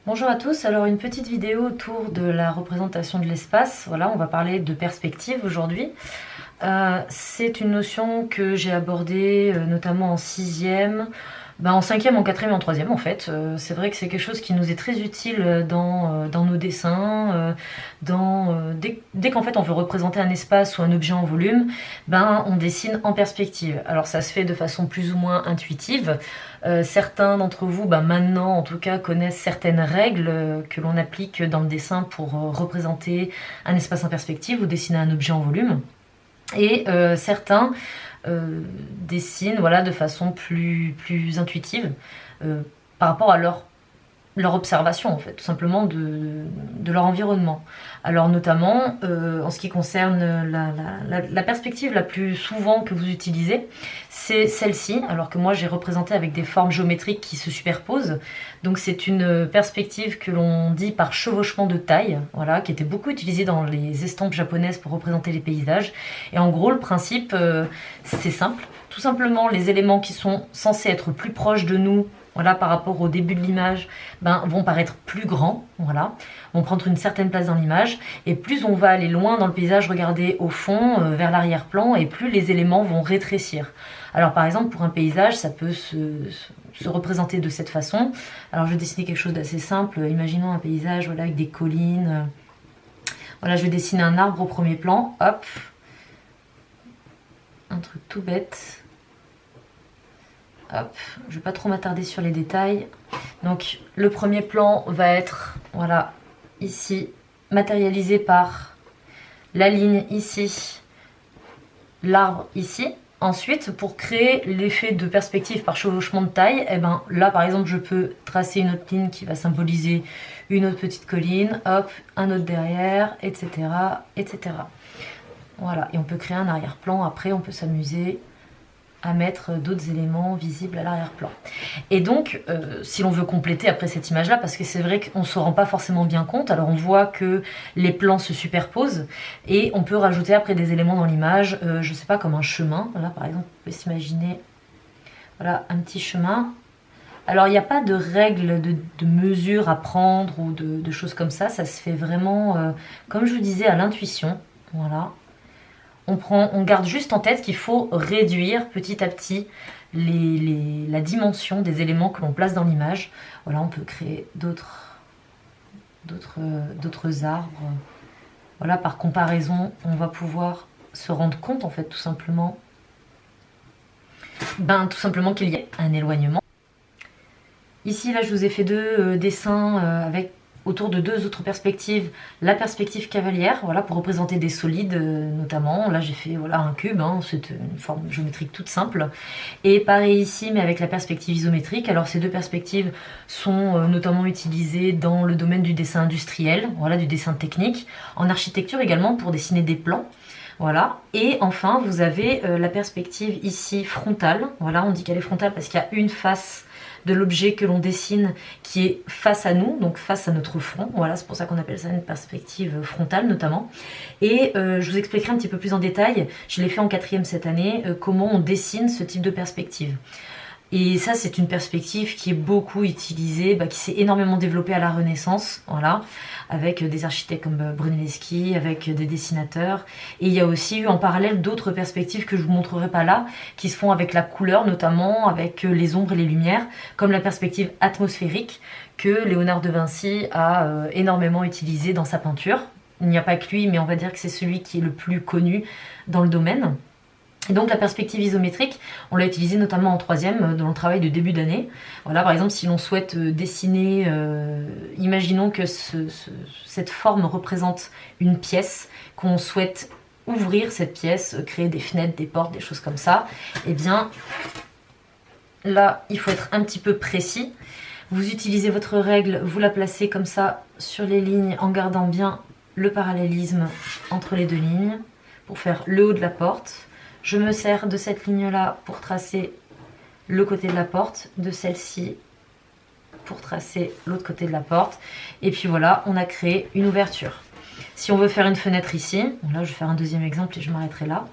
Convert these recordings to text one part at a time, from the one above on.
Bonjour à tous, alors une petite vidéo autour de la représentation de l'espace. Voilà, on va parler de perspective aujourd'hui. C'est une notion que j'ai abordée notamment en sixième, en cinquième, en quatrième et en troisième en fait. C'est vrai que c'est quelque chose qui nous est très utile dans nos dessins. Dès qu'en fait on veut représenter un espace ou un objet en volume, on dessine en perspective. Alors ça se fait de façon plus ou moins intuitive. Certains d'entre vous, maintenant en tout cas, connaissent certaines règles que l'on applique dans le dessin pour représenter un espace en perspective ou dessiner un objet en volume. Et certains dessinent voilà, de façon plus intuitive par rapport à leur observation en fait, tout simplement de leur environnement. Alors notamment en ce qui concerne la perspective la plus souvent que vous utilisez, c'est celle-ci, alors que moi j'ai représenté avec des formes géométriques qui se superposent. Donc c'est une perspective que l'on dit par chevauchement de taille, voilà, qui était beaucoup utilisée dans les estampes japonaises pour représenter les paysages. Et en gros le principe c'est simple, tout simplement les éléments qui sont censés être plus proches de nous, voilà, par rapport au début de l'image, vont paraître plus grands, voilà, vont prendre une certaine place dans l'image, et plus on va aller loin dans le paysage, regarder au fond, vers l'arrière-plan, et plus les éléments vont rétrécir. Alors par exemple, pour un paysage, ça peut se représenter de cette façon. Alors je vais dessiner quelque chose d'assez simple, imaginons un paysage voilà, avec des collines. Voilà, je vais dessiner un arbre au premier plan, hop, un truc tout bête. Hop, je ne vais pas trop m'attarder sur les détails. Donc le premier plan va être, voilà, ici, matérialisé par la ligne ici, l'arbre ici. Ensuite, pour créer l'effet de perspective par chevauchement de taille, là par exemple je peux tracer une autre ligne qui va symboliser une autre petite colline, hop, un autre derrière, etc. etc. Voilà, et on peut créer un arrière-plan, après on peut s'amuser à mettre d'autres éléments visibles à l'arrière-plan. Et donc, si l'on veut compléter après cette image-là, parce que c'est vrai qu'on ne se rend pas forcément bien compte, alors on voit que les plans se superposent, et on peut rajouter après des éléments dans l'image, je ne sais pas, comme un chemin. Là, par exemple, on peut s'imaginer voilà, un petit chemin. Alors, il n'y a pas de règles de mesure à prendre ou de choses comme ça se fait vraiment, comme je vous disais, à l'intuition. Voilà. On garde juste en tête qu'il faut réduire petit à petit la dimension des éléments que l'on place dans l'image. Voilà, on peut créer d'autres arbres. Voilà, par comparaison, on va pouvoir se rendre compte, en fait, tout simplement qu'il y a un éloignement. Ici, là, je vous ai fait deux dessins avec autour de deux autres perspectives, la perspective cavalière, voilà, pour représenter des solides notamment. Là j'ai fait voilà, un cube, c'est une forme géométrique toute simple. Et pareil ici, mais avec la perspective isométrique. Alors ces deux perspectives sont notamment utilisées dans le domaine du dessin industriel, voilà, du dessin technique, en architecture également pour dessiner des plans. Voilà. Et enfin, vous avez la perspective ici frontale. Voilà, on dit qu'elle est frontale parce qu'il y a une face de l'objet que l'on dessine qui est face à nous, donc face à notre front. Voilà, c'est pour ça qu'on appelle ça une perspective frontale notamment. Et je vous expliquerai un petit peu plus en détail, je l'ai fait en quatrième cette année, comment on dessine ce type de perspective. Et ça, c'est une perspective qui est beaucoup utilisée, qui s'est énormément développée à la Renaissance, voilà, avec des architectes comme Brunelleschi, avec des dessinateurs. Et il y a aussi eu en parallèle d'autres perspectives que je vous montrerai pas là, qui se font avec la couleur, notamment avec les ombres et les lumières, comme la perspective atmosphérique que Léonard de Vinci a énormément utilisée dans sa peinture. Il n'y a pas que lui, mais on va dire que c'est celui qui est le plus connu dans le domaine. Et donc la perspective isométrique, on l'a utilisée notamment en troisième dans le travail de début d'année. Voilà, par exemple, si l'on souhaite dessiner, imaginons que cette forme représente une pièce, qu'on souhaite ouvrir cette pièce, créer des fenêtres, des portes, des choses comme ça, eh bien là, il faut être un petit peu précis. Vous utilisez votre règle, vous la placez comme ça sur les lignes en gardant bien le parallélisme entre les deux lignes pour faire le haut de la porte. Je me sers de cette ligne-là pour tracer le côté de la porte, de celle-ci pour tracer l'autre côté de la porte. Et puis voilà, on a créé une ouverture. Si on veut faire une fenêtre ici, là je vais faire un deuxième exemple et je m'arrêterai là.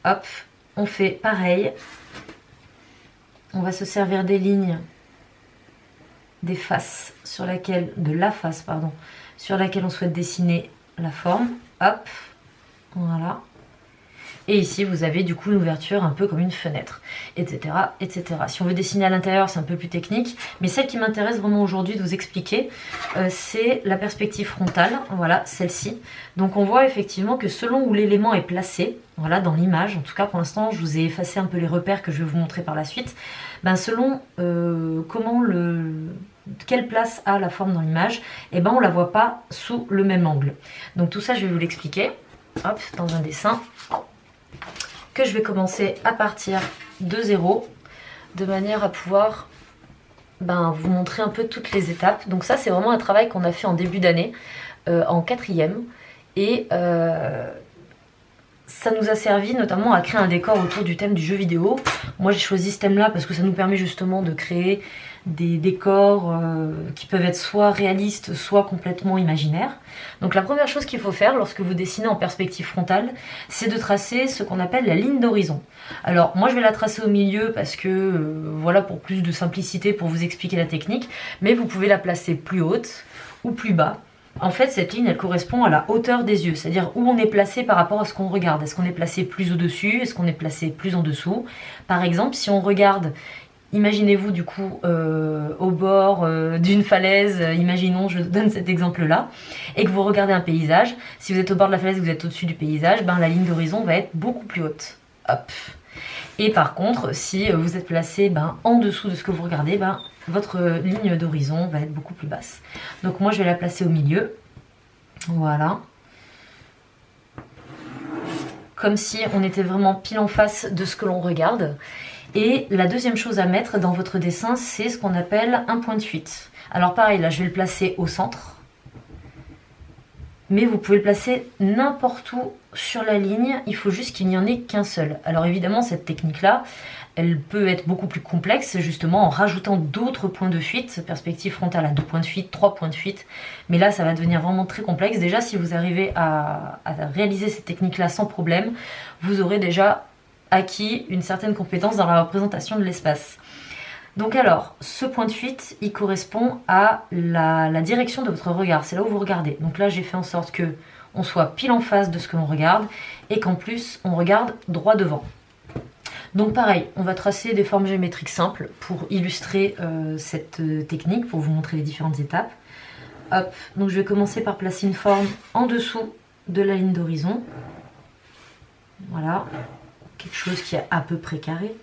Hop, on fait pareil. On va se servir des lignes des faces sur laquelle, de la face pardon, sur laquelle on souhaite dessiner la forme. Hop, voilà. Et ici, vous avez du coup une ouverture un peu comme une fenêtre, etc., etc. Si on veut dessiner à l'intérieur, c'est un peu plus technique. Mais celle qui m'intéresse vraiment aujourd'hui de vous expliquer, c'est la perspective frontale. Voilà, celle-ci. Donc on voit effectivement que selon où l'élément est placé, voilà, dans l'image, en tout cas pour l'instant, je vous ai effacé un peu les repères que je vais vous montrer par la suite. Ben, selon quelle place a la forme dans l'image, et ben on la voit pas sous le même angle. Donc tout ça, je vais vous l'expliquer. Hop, dans un dessin que je vais commencer à partir de 0 de manière à pouvoir vous montrer un peu toutes les étapes. Donc ça, c'est vraiment un travail qu'on a fait en début d'année, en 4e, et ça nous a servi notamment à créer un décor autour du thème du jeu vidéo. Moi, j'ai choisi ce thème-là parce que ça nous permet justement de créer des décors qui peuvent être soit réalistes, soit complètement imaginaires. Donc la première chose qu'il faut faire lorsque vous dessinez en perspective frontale, c'est de tracer ce qu'on appelle la ligne d'horizon. Alors moi je vais la tracer au milieu parce que, voilà, pour plus de simplicité, pour vous expliquer la technique, mais vous pouvez la placer plus haute ou plus bas. En fait, cette ligne, elle correspond à la hauteur des yeux, c'est-à-dire où on est placé par rapport à ce qu'on regarde. Est-ce qu'on est placé plus au-dessus? Est-ce qu'on est placé plus en dessous? Par exemple, si on regarde, imaginez-vous du coup au bord d'une falaise, imaginons, je donne cet exemple-là, et que vous regardez un paysage. Si vous êtes au bord de la falaise, vous êtes au-dessus du paysage, la ligne d'horizon va être beaucoup plus haute. Hop. Et par contre, si vous êtes placé en dessous de ce que vous regardez, votre ligne d'horizon va être beaucoup plus basse. Donc moi, je vais la placer au milieu. Voilà. Comme si on était vraiment pile en face de ce que l'on regarde. Et la deuxième chose à mettre dans votre dessin, c'est ce qu'on appelle un point de fuite. Alors pareil, là, je vais le placer au centre. Mais vous pouvez le placer n'importe où sur la ligne, il faut juste qu'il n'y en ait qu'un seul. Alors évidemment, cette technique-là, elle peut être beaucoup plus complexe, justement en rajoutant d'autres points de fuite. Perspective frontale à 2 points de fuite, 3 points de fuite. Mais là, ça va devenir vraiment très complexe. Déjà, si vous arrivez à réaliser cette technique-là sans problème, vous aurez déjà acquis une certaine compétence dans la représentation de l'espace. Donc alors, ce point de fuite, il correspond à la direction de votre regard. C'est là où vous regardez. Donc là, j'ai fait en sorte que on soit pile en face de ce que l'on regarde et qu'en plus, on regarde droit devant. Donc pareil, on va tracer des formes géométriques simples pour illustrer cette technique, pour vous montrer les différentes étapes. Hop, donc je vais commencer par placer une forme en dessous de la ligne d'horizon. Voilà, quelque chose qui est à peu près carré.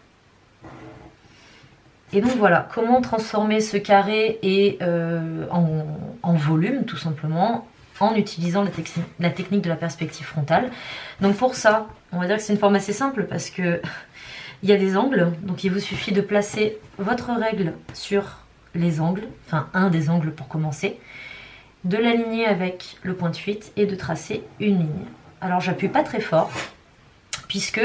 Et donc voilà, comment transformer ce carré en volume, tout simplement, en utilisant la technique de la perspective frontale. Donc pour ça, on va dire que c'est une forme assez simple parce que il y a des angles, donc il vous suffit de placer votre règle sur les angles, enfin un des angles pour commencer, de l'aligner avec le point de fuite et de tracer une ligne. Alors j'appuie pas très fort, puisque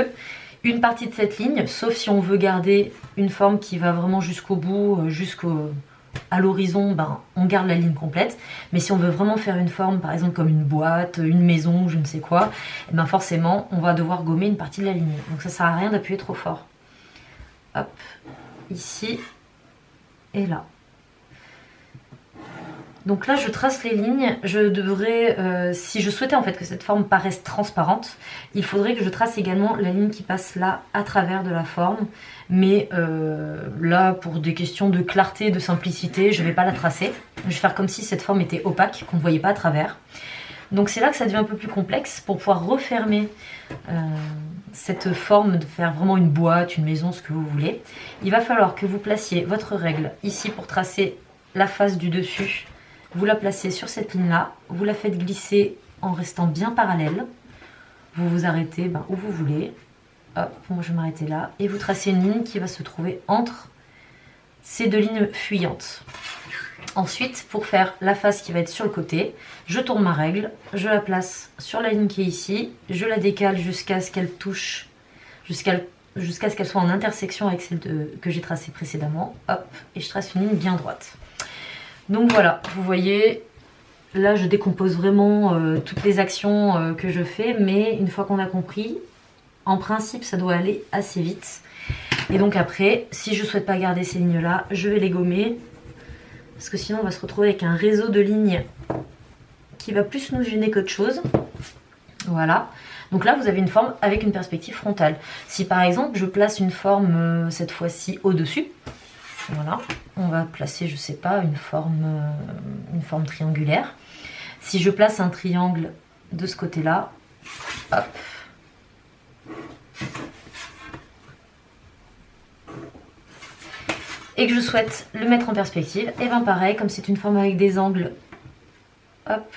une partie de cette ligne, sauf si on veut garder une forme qui va vraiment jusqu'au bout, à l'horizon, on garde la ligne complète. Mais si on veut vraiment faire une forme, par exemple comme une boîte, une maison, je ne sais quoi, forcément, on va devoir gommer une partie de la ligne. Donc ça sert à rien d'appuyer trop fort. Hop, ici et là. Donc là, je trace les lignes. Je devrais, si je souhaitais en fait que cette forme paraisse transparente, il faudrait que je trace également la ligne qui passe là à travers de la forme. Mais là, pour des questions de clarté, de simplicité, je ne vais pas la tracer. Je vais faire comme si cette forme était opaque, qu'on ne voyait pas à travers. Donc c'est là que ça devient un peu plus complexe pour pouvoir refermer cette forme, de faire vraiment une boîte, une maison, ce que vous voulez. Il va falloir que vous placiez votre règle ici pour tracer la face du dessus. Vous la placez sur cette ligne-là, vous la faites glisser en restant bien parallèle. Vous vous arrêtez où vous voulez. Hop, moi je vais m'arrêter là. Et vous tracez une ligne qui va se trouver entre ces deux lignes fuyantes. Ensuite, pour faire la face qui va être sur le côté, je tourne ma règle, je la place sur la ligne qui est ici, je la décale jusqu'à ce qu'elle touche, jusqu'à ce qu'elle soit en intersection avec celle que j'ai tracée précédemment. Hop, et je trace une ligne bien droite. Donc voilà, vous voyez, là je décompose vraiment toutes les actions que je fais, mais une fois qu'on a compris, en principe ça doit aller assez vite. Et donc après, si je ne souhaite pas garder ces lignes-là, je vais les gommer parce que sinon on va se retrouver avec un réseau de lignes qui va plus nous gêner qu'autre chose. Voilà. Donc là, vous avez une forme avec une perspective frontale. Si par exemple, je place une forme, cette fois-ci, au-dessus, voilà, on va placer, je sais pas, une forme triangulaire. Si je place un triangle de ce côté-là, hop, et que je souhaite le mettre en perspective, et bien pareil, comme c'est une forme avec des angles, hop,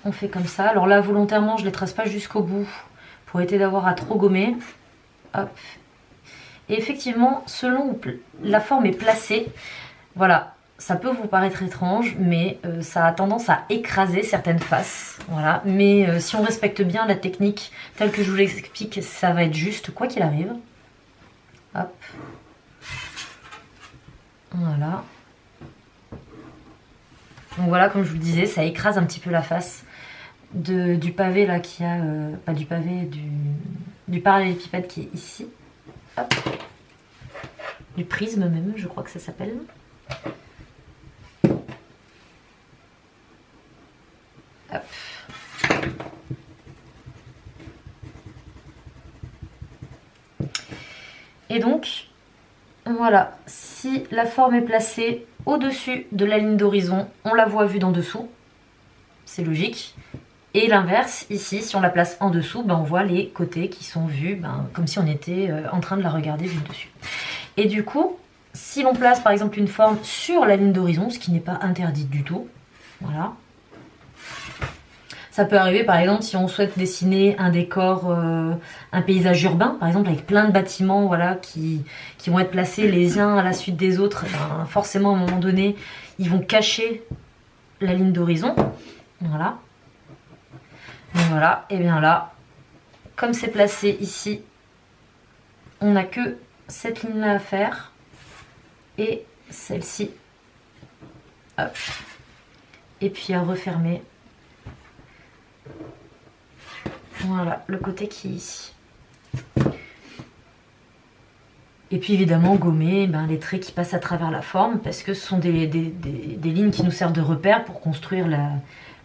on fait comme ça. Alors là, volontairement, je ne les trace pas jusqu'au bout pour éviter d'avoir à trop gommer. Hop. Et effectivement, selon où la forme est placée, voilà, ça peut vous paraître étrange, mais ça a tendance à écraser certaines faces. Voilà. Mais si on respecte bien la technique telle que je vous l'explique, ça va être juste, quoi qu'il arrive. Hop. Voilà. Donc voilà, comme je vous le disais, ça écrase un petit peu la face du pavé là qui a... pas du pavé, du parallélépipède qui est ici. Hop. Du prisme même, je crois que ça s'appelle. Hop. Et donc, voilà, si la forme est placée au-dessus de la ligne d'horizon, on la voit vue d'en dessous, c'est logique. Et l'inverse, ici, si on la place en dessous, ben on voit les côtés qui sont vus comme si on était en train de la regarder vue dessus. Et du coup, si l'on place par exemple une forme sur la ligne d'horizon, ce qui n'est pas interdit du tout, voilà. Ça peut arriver par exemple si on souhaite dessiner un décor, un paysage urbain, par exemple avec plein de bâtiments voilà, qui vont être placés les uns à la suite des autres, ben, forcément à un moment donné, ils vont cacher la ligne d'horizon. Voilà. Donc voilà, et bien là, comme c'est placé ici, on n'a que cette ligne-là à faire et celle-ci. Hop. Et puis à refermer. Voilà, le côté qui est ici. Et puis évidemment gommer les traits qui passent à travers la forme parce que ce sont des lignes qui nous servent de repère pour construire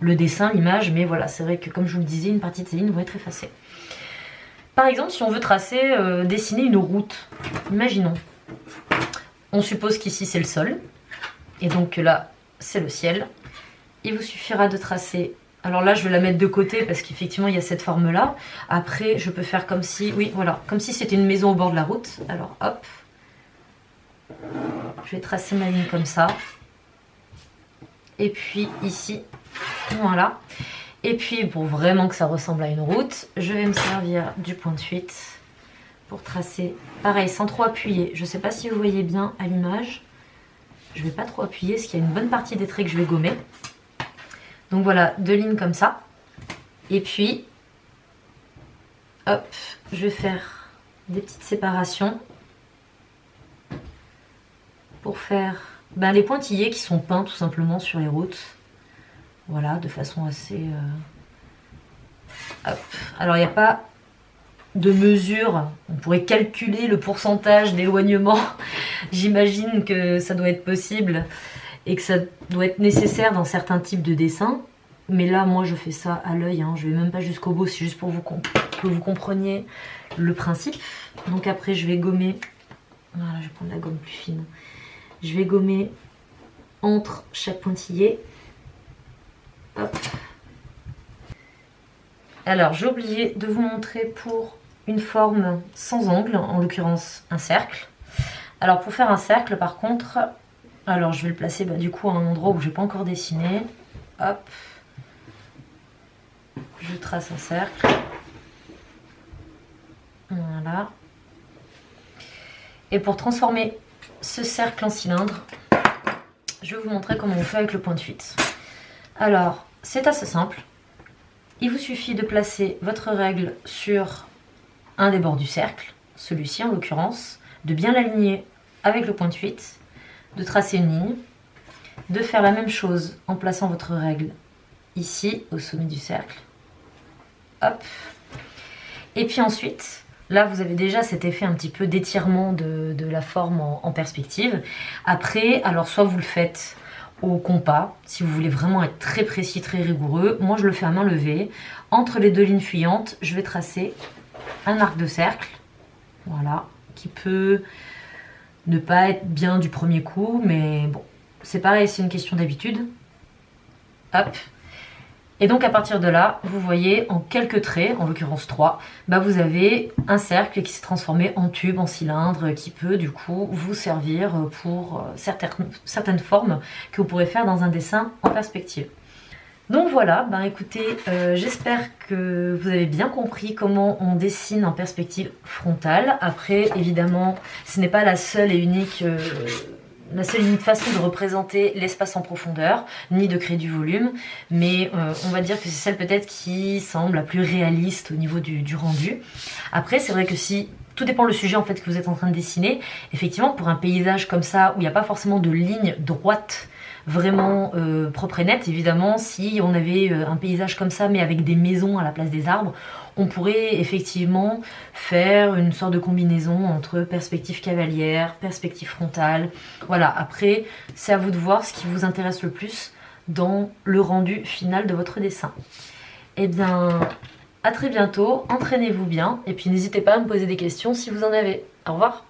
le dessin, l'image. Mais voilà, c'est vrai que comme je vous le disais, une partie de ces lignes vont être effacées. Par exemple, si on veut tracer, dessiner une route, imaginons. On suppose qu'ici c'est le sol. Et donc là, c'est le ciel. Il vous suffira de tracer... Alors là, je vais la mettre de côté parce qu'effectivement, il y a cette forme-là. Après, je peux faire comme si... Oui, voilà. Comme si c'était une maison au bord de la route. Alors, hop. Je vais tracer ma ligne comme ça. Et puis, ici. Voilà. Et puis, pour vraiment que ça ressemble à une route, je vais me servir du point de fuite pour tracer. Pareil, sans trop appuyer. Je ne sais pas si vous voyez bien à l'image. Je ne vais pas trop appuyer parce qu'il y a une bonne partie des traits que je vais gommer. Donc voilà, deux lignes comme ça. Et puis, hop, je vais faire des petites séparations pour faire les pointillés qui sont peints tout simplement sur les routes. Voilà, de façon assez... Hop. Alors, il n'y a pas de mesure. On pourrait calculer le pourcentage d'éloignement. J'imagine que ça doit être possible. Et que ça doit être nécessaire dans certains types de dessins. Mais là, moi, je fais ça à l'œil. Hein. Je vais même pas jusqu'au bout. C'est juste pour que vous compreniez le principe. Donc après, je vais gommer. Voilà, je vais prendre la gomme plus fine. Je vais gommer entre chaque pointillé. Hop. Alors, j'ai oublié de vous montrer pour une forme sans angle, en l'occurrence un cercle. Alors, pour faire un cercle, par contre... Alors je vais le placer du coup à un endroit où je n'ai pas encore dessiné. Hop. Je trace un cercle. Voilà. Et pour transformer ce cercle en cylindre, je vais vous montrer comment on fait avec le point de fuite. Alors, c'est assez simple. Il vous suffit de placer votre règle sur un des bords du cercle, celui-ci en l'occurrence, de bien l'aligner avec le point de fuite, de tracer une ligne, de faire la même chose en plaçant votre règle ici au sommet du cercle. Hop. Et puis ensuite, là vous avez déjà cet effet un petit peu d'étirement de la forme en perspective. Après, alors soit vous le faites au compas, si vous voulez vraiment être très précis, très rigoureux. Moi, je le fais à main levée. Entre les deux lignes fuyantes, je vais tracer un arc de cercle, voilà, qui peut ne pas être bien du premier coup, mais bon, c'est pareil, c'est une question d'habitude. Hop. Et donc à partir de là, vous voyez en quelques traits, en l'occurrence 3, bah vous avez un cercle qui s'est transformé en tube, en cylindre, qui peut du coup vous servir pour certaines formes que vous pourrez faire dans un dessin en perspective. Donc voilà, ben écoutez, j'espère que vous avez bien compris comment on dessine en perspective frontale. Après, évidemment, ce n'est pas la seule et unique façon de représenter l'espace en profondeur, ni de créer du volume, mais on va dire que c'est celle peut-être qui semble la plus réaliste au niveau du rendu. Après, c'est vrai que si tout dépend le sujet en fait que vous êtes en train de dessiner, effectivement, pour un paysage comme ça, où il n'y a pas forcément de ligne droite vraiment propre et nette, évidemment, si on avait un paysage comme ça, mais avec des maisons à la place des arbres, on pourrait effectivement faire une sorte de combinaison entre perspective cavalière, perspective frontale. Voilà, après, c'est à vous de voir ce qui vous intéresse le plus dans le rendu final de votre dessin. Eh bien, à très bientôt, entraînez-vous bien, et puis n'hésitez pas à me poser des questions si vous en avez. Au revoir!